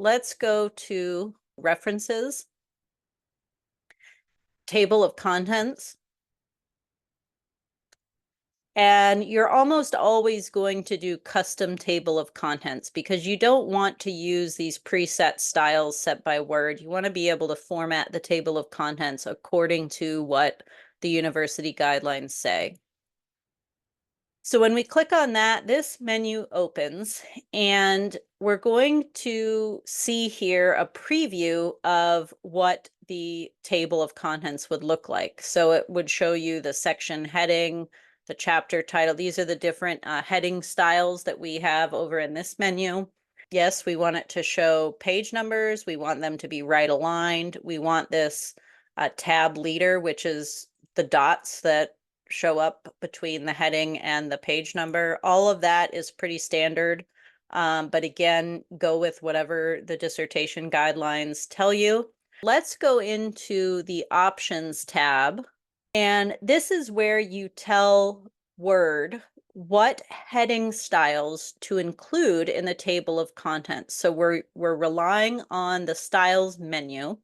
let's go to references, table of contents. And you're almost always going to do custom table of contents because you don't want to use these preset styles set by Word. You want to be able to format the table of contents according to what the university guidelines say. So when we click on that, this menu opens and we're going to see here a preview of what the table of contents would look like. So it would show you the section heading, the chapter title. These are the different heading styles that we have over in this menu. Yes, we want it to show page numbers. We want them to be right aligned. We want this tab leader, which is the dots that show up between the heading and the page number. All of that is pretty standard. But again, go with whatever the dissertation guidelines tell you. Let's go into the options tab. And this is where you tell Word what heading styles to include in the table of contents. So we're relying on the styles menu.